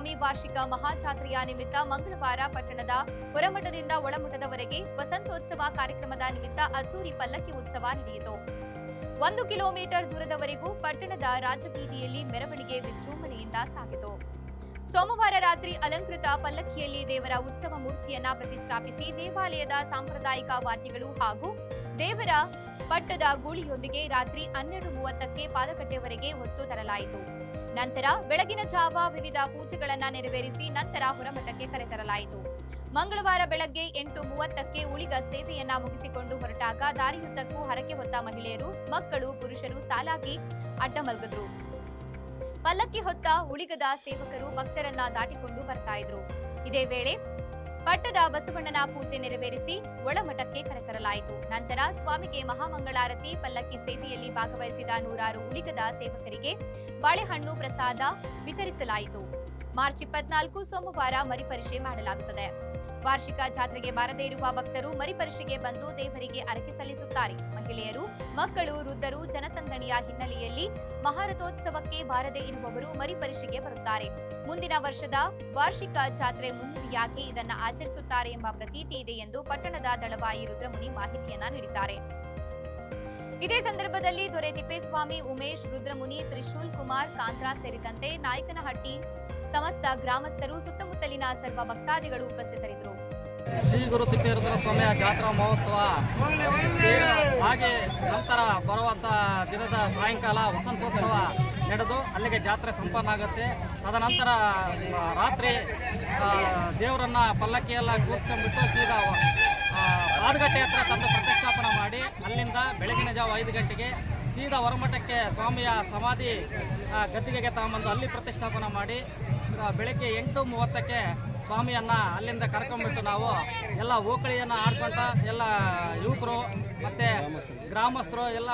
ಸ್ವಾಮಿ ವಾರ್ಷಿಕ ಮಹಾಜಾತ್ರೆಯ ನಿಮಿತ್ತ ಮಂಗಳವಾರ ಪಟ್ಟಣದ ಹೊರಮಠದಿಂದ ಒಳಮಠದವರೆಗೆ ವಸಂತೋತ್ಸವ ಕಾರ್ಯಕ್ರಮದ ನಿಮಿತ್ತ ಅದ್ದೂರಿ ಪಲ್ಲಕ್ಕಿ ಉತ್ಸವ ನಡೆಯಿತು. 1 ಕಿಲೋಮೀಟರ್ ದೂರದವರೆಗೂ ಪಟ್ಟಣದ ರಾಜಬೀದಿಯಲ್ಲಿ ಮೆರವಣಿಗೆ ವಿಜೃಂಭಣೆಯಿಂದ ಸಾಗಿತು. ಸೋಮವಾರ ರಾತ್ರಿ ಅಲಂಕೃತ ಪಲ್ಲಕ್ಕಿಯಲ್ಲಿ ದೇವರ ಉತ್ಸವ ಮೂರ್ತಿಯನ್ನ ಪ್ರತಿಷ್ಠಾಪಿಸಿ ದೇವಾಲಯದ ಸಾಂಪ್ರದಾಯಿಕ ವಾದ್ಯಗಳು ಹಾಗೂ ದೇವರ ಪಟ್ಟದ ಗೂಳಿಯೊಂದಿಗೆ ರಾತ್ರಿ 12:30ಕ್ಕೆ ಪಾದಗಟ್ಟೆವರೆಗೆ ಹೊತ್ತು ತರಲಾಯಿತು. ನಂತರ ಬೆಳಗಿನ ಜಾವ ವಿವಿಧ ಪೂಜೆಗಳನ್ನು ನೆರವೇರಿಸಿ ನಂತರ ಹೊರಮಠಕ್ಕೆ ಕರೆತರಲಾಯಿತು. ಮಂಗಳವಾರ ಬೆಳಗ್ಗೆ 8:30ಕ್ಕೆ ಉಳಿಗ ಸೇವೆಯನ್ನ ಮುಗಿಸಿಕೊಂಡು ಹೊರಟಾಗ ದಾರಿಯುದ್ದಕ್ಕೂ ಹರಕೆ ಹೊತ್ತ ಮಹಿಳೆಯರು, ಮಕ್ಕಳು, ಪುರುಷರು ಸಾಲಾಗಿ ಅಡ್ಡ ಮಲಗಿದ್ರು. ಪಲ್ಲಕ್ಕಿ ಹೊತ್ತ ಉಳಿಗದ ಸೇವಕರು ಭಕ್ತರನ್ನ ದಾಟಿಕೊಂಡು ಬರ್ತಾ ಇದ್ರು. ಇದೇ ವೇಳೆ ಪಟ್ಟದ ಬಸವಣ್ಣನ ಪೂಜೆ ನೆರವೇರಿಸಿ ಒಳಮಠಕ್ಕೆ ಕರೆತರಲಾಯಿತು. ನಂತರ ಸ್ವಾಮಿಗೆ ಮಹಾಮಂಗಳಾರತಿ, ಪಲ್ಲಕ್ಕಿ ಸೇವೆಯಲ್ಲಿ ಭಾಗವಹಿಸಿದ 100 ಉಳಿಗದ ಸೇವಕರಿಗೆ ಬಾಳೆಹಣ್ಣು ಪ್ರಸಾದ ವಿತರಿಸಲಾಯಿತು. ಮಾರ್ಚ್ 24 ಸೋಮವಾರ ಮರಿಪರೀಕ್ಷೆ ಮಾಡಲಾಗುತ್ತದೆ. ವಾರ್ಷಿಕ ಜಾತ್ರೆಗೆ ಬಾರದೇ ಇರುವ ಭಕ್ತರು ಮರಿಪರೀಕ್ಷೆಗೆ ಬಂದು ದೇವರಿಗೆ ಹರಕೆ ಸಲ್ಲಿಸುತ್ತಾರೆ. ಮಹಿಳೆಯರು, ಮಕ್ಕಳು, ವೃದ್ಧರು ಜನಸಂದಣಿಯ ಹಿನ್ನೆಲೆಯಲ್ಲಿ ಮಹಾರಥೋತ್ಸವಕ್ಕೆ ಬಾರದೇ ಇರುವವರು ಮರಿಪರೀಕ್ಷೆಗೆ ಬರುತ್ತಾರೆ. ಮುಂದಿನ ವರ್ಷದ ವಾರ್ಷಿಕ ಜಾತ್ರೆ ಮುನ್ನುಡಿಯಾಗಿ ಇದನ್ನು ಆಚರಿಸುತ್ತಾರೆ ಎಂಬ ಪ್ರತೀತಿ ಇದೆ ಎಂದು ಪಟ್ಟಣದ ದಳವಾಯಿ ರುದ್ರಮುನಿ ಮಾಹಿತಿಯನ್ನ ನೀಡಿದ್ದಾರೆ. ಇದೇ ಸಂದರ್ಭದಲ್ಲಿ ದೊರೆ ತಿಪ್ಪೇಸ್ವಾಮಿ, ಉಮೇಶ್, ರುದ್ರಮುನಿ, ತ್ರಿಶೂಲ್ ಕುಮಾರ್, ಕಾಂತ್ರಾ ಸೇರಿದಂತೆ ನಾಯಕನಹಟ್ಟಿ ಸಮಸ್ತ ಗ್ರಾಮಸ್ಥರು, ಸುತ್ತಮುತ್ತಲಿನ ಸರ್ವ ಭಕ್ತಾದಿಗಳು ಉಪಸ್ಥಿತರಿದ್ದರು. ಶ್ರೀ ಗುರು ತಿಪ್ಪೇರುದ್ರ ಸ್ವಾಮಿಯ ಜಾತ್ರಾ ಮಹೋತ್ಸವ ಹಾಗೆ ನಂತರ ಬರುವಂತ ದಿನದ ಸಾಯಂಕಾಲ ವಸಂತೋತ್ಸವ ನಡೆದು ಅಲ್ಲಿಗೆ ಜಾತ್ರೆ ಸಂಪನ್ನ ಆಗುತ್ತೆ. ತದನಂತರ ರಾತ್ರಿ ದೇವರನ್ನ ಪಲ್ಲಕ್ಕಿಯೆಲ್ಲ ಕೂರಿಸ್ಕೊಂಡ್ಬಿಟ್ಟು ಸೀದಾ ಪಾದಗಟ್ಟೆ ಹತ್ರ ತಂದು ಪ್ರತಿಷ್ಠಾಪನೆ ಮಾಡಿ ಅಲ್ಲಿಂದ ಬೆಳಗಿನ ಜಾವ 5 ಗಂಟೆಗೆ ಸೀದಾ ಹೊರಮಠಕ್ಕೆ ಸ್ವಾಮಿಯ ಸಮಾಧಿ ಗದ್ದಿಗೆಗೆ ತಗೊಂಬಂದು ಅಲ್ಲಿ ಪ್ರತಿಷ್ಠಾಪನೆ ಮಾಡಿ ಬೆಳಗ್ಗೆ 8:30ಕ್ಕೆ ಸ್ವಾಮಿಯನ್ನು ಅಲ್ಲಿಂದ ಕರ್ಕೊಂಡ್ಬಿಟ್ಟು ನಾವು ಎಲ್ಲ ಓಕಳಿಯನ್ನು ಆಡ್ಕೊಂತ ಎಲ್ಲ ಯುವಕರು ಮತ್ತು ಗ್ರಾಮಸ್ಥರು ಎಲ್ಲ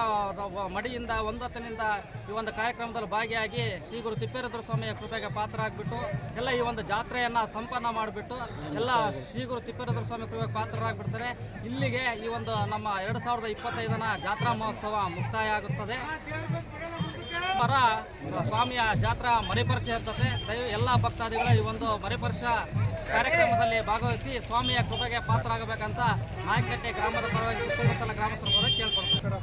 ಮಡಿಯಿಂದ ಒಂದೊತ್ತನಿಂದ ಈ ಒಂದು ಕಾರ್ಯಕ್ರಮದಲ್ಲಿ ಭಾಗಿಯಾಗಿ ಶ್ರೀ ಗುರು ತಿಪ್ಪೇರುದ್ರ ಸ್ವಾಮಿಯ ಕೃಪೆಗೆ ಪಾತ್ರ ಆಗಿಬಿಟ್ಟು ಎಲ್ಲ ಈ ಒಂದು ಜಾತ್ರೆಯನ್ನು ಸಂಪನ್ನ ಮಾಡಿಬಿಟ್ಟು ಎಲ್ಲ ಶ್ರೀ ಗುರು ತಿಪ್ಪೇರುದ್ರ ಸ್ವಾಮಿ ಕೃಪೆಗೆ ಪಾತ್ರರಾಗಿಬಿಡ್ತಾರೆ. ಇಲ್ಲಿಗೆ ಈ ಒಂದು ನಮ್ಮ 2025ನ ಜಾತ್ರಾ ಮಹೋತ್ಸವ ಮುಕ್ತಾಯ ಆಗುತ್ತದೆ. ಸ್ವಾಮಿಯ ಜಾತ್ರಾ ಮರಿಪರೀಕ್ಷೆ ಇರ್ತದೆ. ಎಲ್ಲ ಭಕ್ತಾದಿಗಳು ಈ ಒಂದು ಮರಿಪರೀಕ್ಷಾ ಕಾರ್ಯಕ್ರಮದಲ್ಲಿ ಭಾಗವಹಿಸಿ ಸ್ವಾಮಿಯ ಕೃಪೆಗೆ ಪಾತ್ರರಾಗಬೇಕಂತ ನಾಯಕಟ್ಟೆ ಗ್ರಾಮದ ಪರವಾಗಿ ಸುತ್ತಮುತ್ತಲ ಗ್ರಾಮಸ್ಥರ ಕೇಳ್ಕೊಳ್ತಾರೆ.